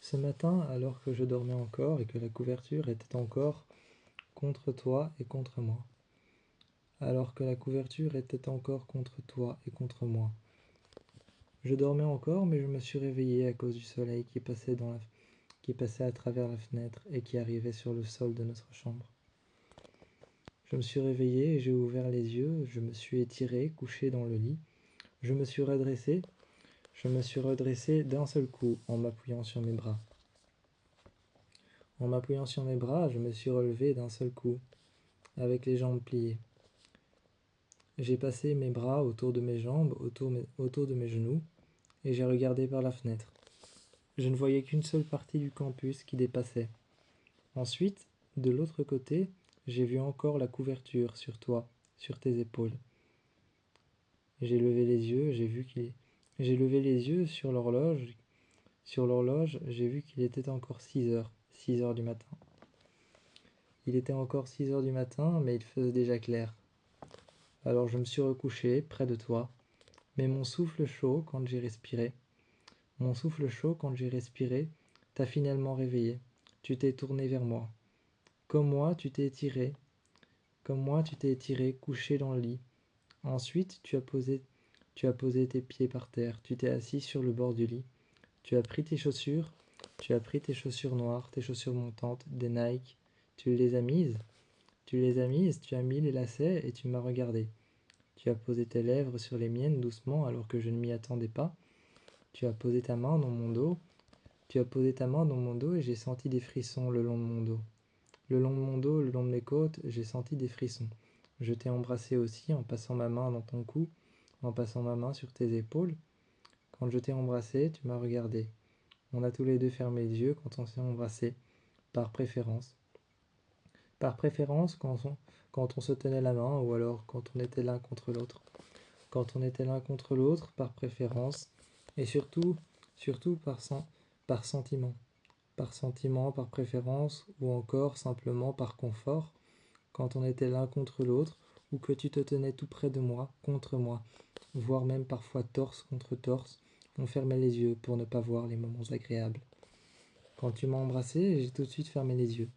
Ce matin, alors que je dormais encore et que la couverture était encore contre toi et contre moi. Alors que la couverture était encore contre toi et contre moi. Je dormais encore, mais je me suis réveillé à cause du soleil qui passait à travers la fenêtre et qui arrivait sur le sol de notre chambre. Je me suis réveillé et j'ai ouvert les yeux, je me suis étiré, couché dans le lit. Je me suis redressé d'un seul coup en m'appuyant sur mes bras. En m'appuyant sur mes bras, je me suis relevé d'un seul coup, avec les jambes pliées. J'ai passé mes bras autour de mes jambes, autour de mes genoux, et j'ai regardé par la fenêtre. Je ne voyais qu'une seule partie du campus qui dépassait. Ensuite, de l'autre côté, j'ai vu encore la couverture sur toi, sur tes épaules. J'ai levé les yeux, j'ai levé les yeux sur l'horloge. Sur l'horloge, j'ai vu qu'il était encore 6 heures du matin. Il était encore 6 heures du matin, mais il faisait déjà clair. Alors je me suis recouché près de toi, mais mon souffle chaud quand j'ai respiré t'a finalement réveillé. Tu t'es tourné vers moi. Comme moi, tu t'es étiré, couché dans le lit. Ensuite, tu as posé tes pieds par terre, tu t'es assis sur le bord du lit. Tu as pris tes chaussures noires, tes chaussures montantes, des Nike. Tu les as mises, tu as mis les lacets et tu m'as regardé. Tu as posé tes lèvres sur les miennes doucement alors que je ne m'y attendais pas. Tu as posé ta main dans mon dos. Et j'ai senti des frissons le long de mon dos. Le long de mon dos, le long de mes côtes, j'ai senti des frissons. Je t'ai embrassé aussi en passant ma main dans ton cou, en passant ma main sur tes épaules. Quand je t'ai embrassé, tu m'as regardé. On a tous les deux fermé les yeux quand on s'est embrassé, par préférence. Par préférence quand on se tenait la main ou alors quand on était l'un contre l'autre. Quand on était l'un contre l'autre, par préférence, et surtout par sentiment. Par sentiment, par préférence, ou encore simplement par confort, quand on était l'un contre l'autre, ou que tu te tenais tout près de moi, contre moi, voire même parfois torse contre torse, on fermait les yeux pour ne pas voir les moments agréables. Quand tu m'as embrassé, j'ai tout de suite fermé les yeux.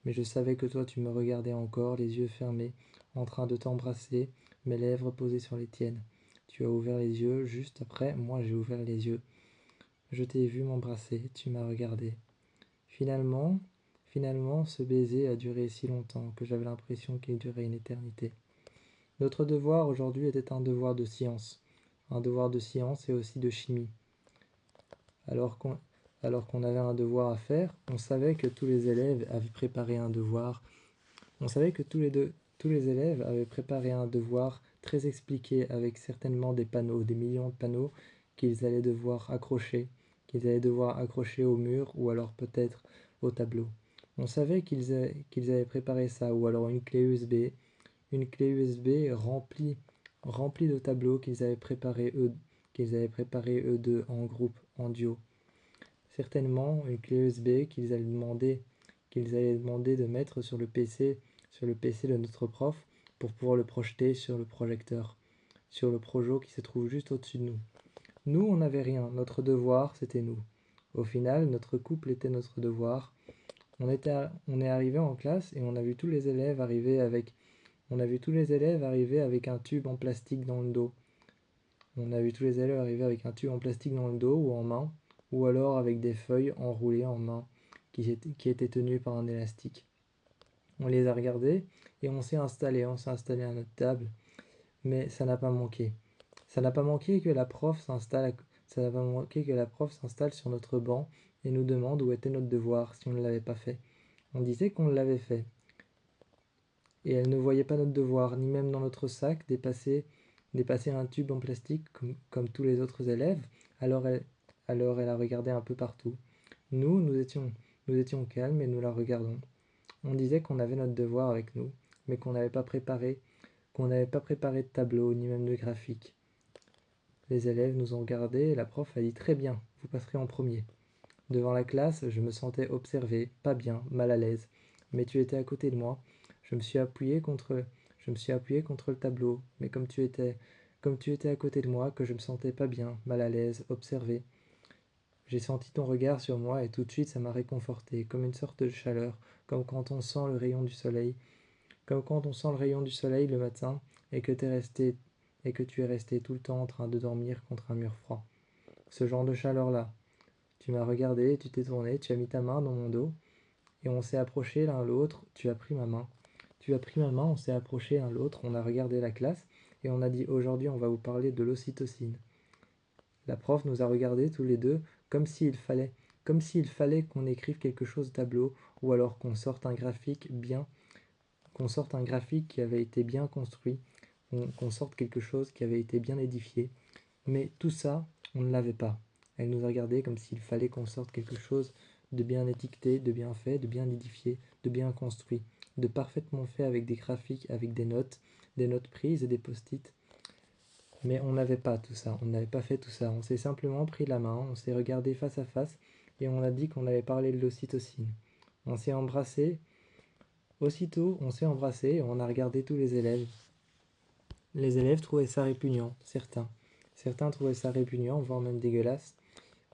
Mais je savais que toi tu me regardais encore, les yeux fermés, en train de t'embrasser, mes lèvres posées sur les tiennes. Tu as ouvert les yeux, juste après, moi j'ai ouvert les yeux. Je t'ai vu m'embrasser, tu m'as regardé. Finalement, ce baiser a duré si longtemps que j'avais l'impression qu'il durait une éternité. Notre devoir aujourd'hui était un devoir de science et aussi de chimie. Alors qu'on avait un devoir à faire, on savait que tous les élèves avaient préparé un devoir. On savait que tous les élèves avaient préparé un devoir très expliqué avec certainement des panneaux, des millions de panneaux qu'ils allaient devoir accrocher au mur ou alors peut-être au tableau. On savait qu'ils avaient préparé ça, ou alors une clé USB remplie de tableaux qu'ils avaient préparé eux deux en groupe, en duo. Certainement une clé USB qu'ils allaient demander de mettre sur le PC de notre prof pour pouvoir le projeter sur le projecteur, sur le projo qui se trouve juste au-dessus de nous. Nous, on n'avait rien, notre devoir, c'était nous. Au final, notre couple était notre devoir. On est arrivé en classe et on a vu tous les élèves arriver avec un tube en plastique dans le dos. On a vu tous les élèves arriver avec un tube en plastique dans le dos ou en main, ou alors avec des feuilles enroulées en main qui étaient tenues par un élastique. On les a regardés et on s'est installé à notre table, mais ça n'a pas manqué. Ça n'a pas manqué que la prof s'installe sur notre banc et nous demande où était notre devoir si on ne l'avait pas fait. On disait qu'on l'avait fait. Et elle ne voyait pas notre devoir, ni même dans notre sac, dépasser un tube en plastique comme tous les autres élèves. Alors elle a regardé un peu partout. Nous étions calmes et nous la regardons. On disait qu'on avait notre devoir avec nous, mais qu'on n'avait pas préparé de tableau, ni même de graphique. Les élèves nous ont regardés et la prof a dit « Très bien, vous passerez en premier ». Devant la classe, je me sentais observé, pas bien, mal à l'aise. Mais tu étais à côté de moi. Je me suis appuyé contre le tableau. Mais comme tu étais à côté de moi, que je me sentais pas bien, mal à l'aise, observé. J'ai senti ton regard sur moi et tout de suite ça m'a réconforté, comme une sorte de chaleur, comme quand on sent le rayon du soleil, comme quand on sent le rayon du soleil le matin et que tu es resté tout le temps en train de dormir contre un mur froid. Ce genre de chaleur-là. Tu m'as regardé, tu t'es tourné, tu as mis ta main dans mon dos et on s'est approchés l'un l'autre, tu as pris ma main. Tu as pris ma main, on s'est approchés l'un l'autre, on a regardé la classe et on a dit aujourd'hui on va vous parler de l'ocytocine. La prof nous a regardés tous les deux comme s'il fallait qu'on écrive quelque chose au tableau ou alors qu'on sorte un graphique qui avait été bien construit, qu'on sorte quelque chose qui avait été bien édifié. Mais tout ça, on ne l'avait pas. Elle nous a regardés comme s'il fallait qu'on sorte quelque chose de bien étiqueté, de bien fait, de bien édifié, de bien construit, de parfaitement fait avec des graphiques, avec des notes prises et des post-it. Mais on n'avait pas tout ça, on n'avait pas fait tout ça. On s'est simplement pris la main, on s'est regardé face à face et on a dit qu'on allait parler de l'ocytocine. On s'est embrassé. Aussitôt, on s'est embrassé et on a regardé tous les élèves. Les élèves trouvaient ça répugnant, certains. Certains trouvaient ça répugnant, voire même dégueulasse.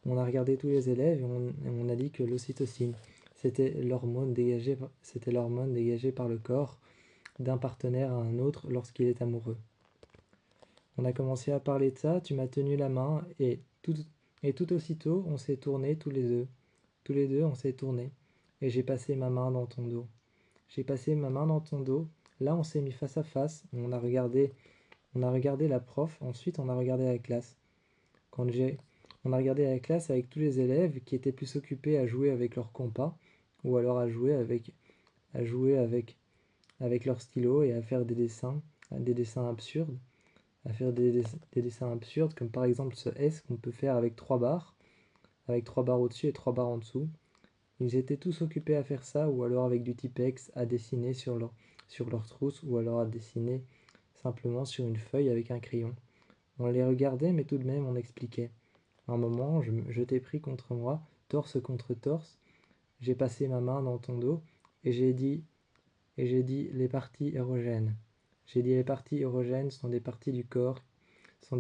On a regardé tous les élèves et on a dit que l'ocytocine, c'était l'hormone dégagée par le corps d'un partenaire à un autre lorsqu'il est amoureux. On a commencé à parler de ça, tu m'as tenu la main et tout aussitôt on s'est tournés tous les deux. Tous les deux on s'est tournés et j'ai passé ma main dans ton dos. J'ai passé ma main dans ton dos, là on s'est mis face à face, on a regardé la prof, ensuite on a regardé la classe. On a regardé la classe avec tous les élèves qui étaient plus occupés à jouer avec leur compas ou alors à jouer avec leur stylo et à faire des dessins absurdes, des dessins absurdes comme par exemple ce S qu'on peut faire avec 3 barres au-dessus et 3 barres en dessous. Ils étaient tous occupés à faire ça ou alors avec du Tipex à dessiner sur leur trousse ou alors à dessiner simplement sur une feuille avec un crayon. On les regardait mais tout de même on expliquait. À un moment, je t'ai pris contre moi, torse contre torse, j'ai passé ma main dans ton dos et j'ai dit les parties érogènes. J'ai dit les parties érogènes sont des parties du corps, qui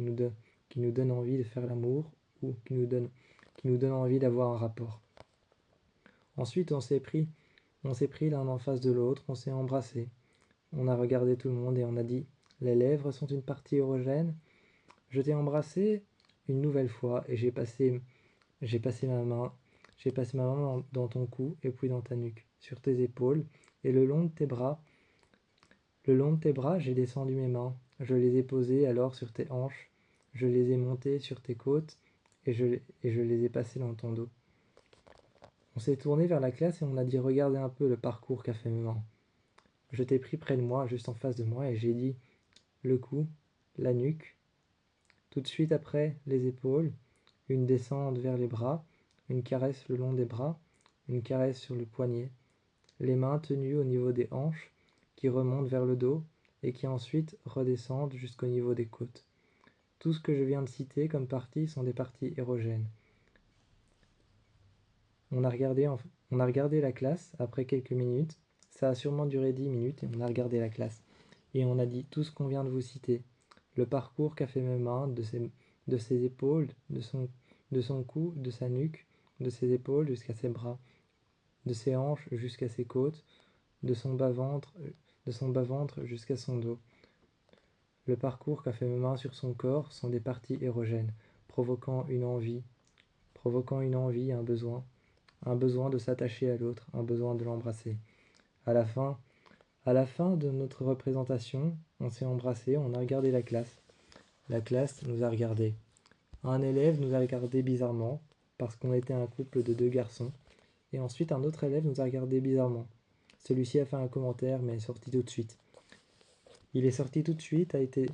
nous donnent envie de faire l'amour ou qui nous donnent envie d'avoir un rapport. Ensuite, on s'est pris l'un en face de l'autre, on s'est embrassés. On a regardé tout le monde et on a dit les lèvres sont une partie érogène. Je t'ai embrassé une nouvelle fois et j'ai passé ma main dans ton cou et puis dans ta nuque, sur tes épaules et le long de tes bras. Le long de tes bras, j'ai descendu mes mains. Je les ai posées alors sur tes hanches. Je les ai montées sur tes côtes et je les ai passées dans ton dos. On s'est tourné vers la classe et on a dit regardez un peu le parcours qu'a fait mes mains. Je t'ai pris près de moi, juste en face de moi, et j'ai dit le cou, la nuque, tout de suite après les épaules, une descente vers les bras, une caresse le long des bras, une caresse sur le poignet, les mains tenues au niveau des hanches, qui remontent vers le dos et qui ensuite redescendent jusqu'au niveau des côtes. Tout ce que je viens de citer comme parties sont des parties érogènes. On a regardé la classe après quelques minutes, ça a sûrement duré 10 minutes et on a regardé la classe. Et on a dit tout ce qu'on vient de vous citer. Le parcours qu'a fait mes mains, de ses épaules, de son cou, de sa nuque, de ses épaules jusqu'à ses bras, de ses hanches jusqu'à ses côtes, de son bas-ventre jusqu'à son dos. Le parcours qu'a fait mes mains sur son corps sont des parties érogènes, provoquant une envie, un besoin de s'attacher à l'autre, un besoin de l'embrasser. À la fin de notre représentation, on s'est embrassés, on a regardé la classe. La classe nous a regardés. Un élève nous a regardés bizarrement, parce qu'on était un couple de 2 garçons, et ensuite un autre élève nous a regardés bizarrement. Celui-ci a fait un commentaire, mais est sorti tout de suite. Il est sorti tout de suite, a été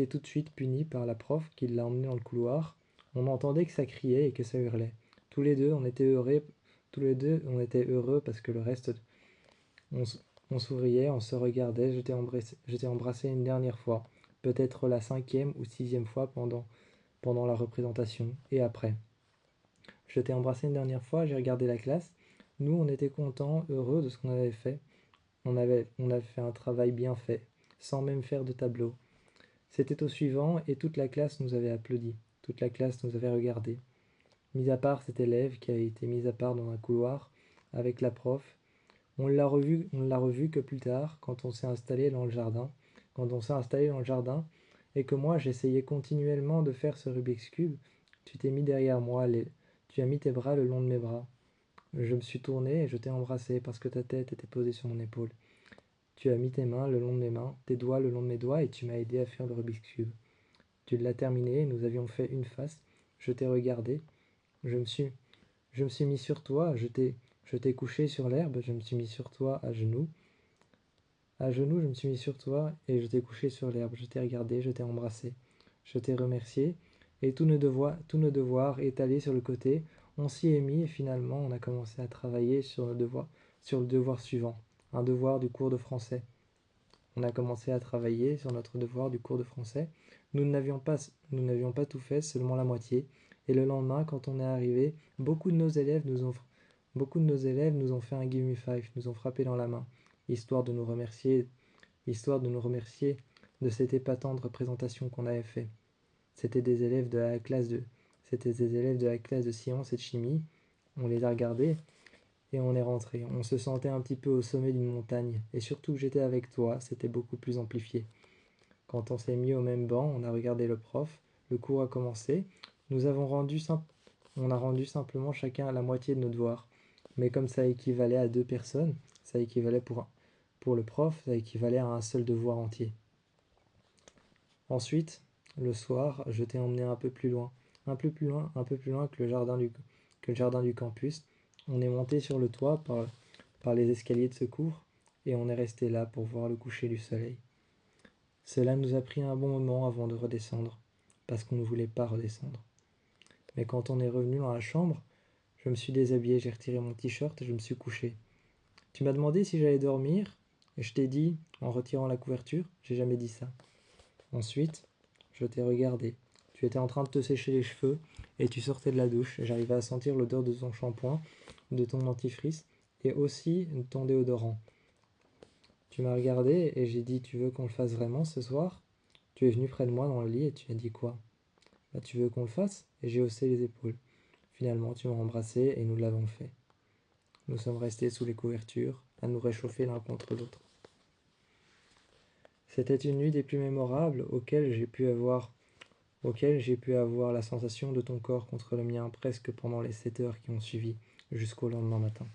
tout de suite puni par la prof qui l'a emmené dans le couloir. On entendait que ça criait et que ça hurlait. Tous les deux, on était heureux parce que le reste, on souriait, on se regardait. Je t'ai embrassé une dernière fois, peut-être la 5e ou 6e fois pendant la représentation et après. Je t'ai embrassé une dernière fois, j'ai regardé la classe. Nous, on était contents, heureux de ce qu'on avait fait. On avait fait un travail bien fait, sans même faire de tableau. C'était au suivant et toute la classe nous avait applaudi. toute la classe nous avait regardés. Mis à part cet élève qui a été mis à part dans un couloir avec la prof, on l'a revu que plus tard, quand on s'est installé dans le jardin. Et que moi j'essayais continuellement de faire ce Rubik's Cube, tu t'es mis derrière moi, tu as mis tes bras le long de mes bras. Je me suis tourné et je t'ai embrassé parce que ta tête était posée sur mon épaule. Tu as mis tes mains le long de mes mains, tes doigts le long de mes doigts et tu m'as aidé à faire le Rubik's Cube. Tu l'as terminé, nous avions fait une face, je t'ai regardé, je me suis mis sur toi, je t'ai couché sur l'herbe, je me suis mis sur toi à genoux. À genoux, je me suis mis sur toi et je t'ai couché sur l'herbe. Je t'ai regardé, je t'ai embrassé. Je t'ai remercié et tous nos devoirs étalés sur le côté, on s'y est mis et finalement on a commencé à travailler sur le devoir suivant, un devoir du cours de français. On a commencé à travailler sur notre devoir du cours de français. Nous n'avions pas tout fait, seulement la moitié. Et le lendemain, quand on est arrivé, beaucoup de nos élèves nous ont fait un give me five, nous ont frappé dans la main, histoire de nous remercier de cette épatante représentation qu'on avait fait. C'était des élèves de la classe de sciences et de chimie. On les a regardés et on est rentré. On se sentait un petit peu au sommet d'une montagne. Et surtout que j'étais avec toi, c'était beaucoup plus amplifié. Quand on s'est mis au même banc, on a regardé le prof, le cours a commencé. On a rendu simplement chacun la moitié de nos devoirs. Mais comme ça équivalait à 2 personnes, ça équivalait pour le prof, ça équivalait à un seul devoir entier. Ensuite, le soir, je t'ai emmené un peu plus loin que le jardin du campus. On est monté sur le toit par les escaliers de secours et on est resté là pour voir le coucher du soleil. Cela nous a pris un bon moment avant de redescendre, parce qu'on ne voulait pas redescendre. Mais quand on est revenu dans la chambre, je me suis déshabillé, j'ai retiré mon t-shirt et je me suis couché. Tu m'as demandé si j'allais dormir, et je t'ai dit, en retirant la couverture, j'ai jamais dit ça. Ensuite, je t'ai regardé. Tu étais en train de te sécher les cheveux, et tu sortais de la douche, et j'arrivais à sentir l'odeur de ton shampoing, de ton dentifrice, et aussi de ton déodorant. Tu m'as regardé, et j'ai dit, tu veux qu'on le fasse vraiment ce soir ? Tu es venu près de moi dans le lit, et tu as dit quoi ? Bah, tu veux qu'on le fasse ? Et j'ai haussé les épaules. Finalement, tu m'as embrassé, et nous l'avons fait. Nous sommes restés sous les couvertures, à nous réchauffer l'un contre l'autre. C'était une nuit des plus mémorables auxquelles j'ai pu avoir la sensation de ton corps contre le mien presque pendant les 7 heures qui ont suivi, jusqu'au lendemain matin.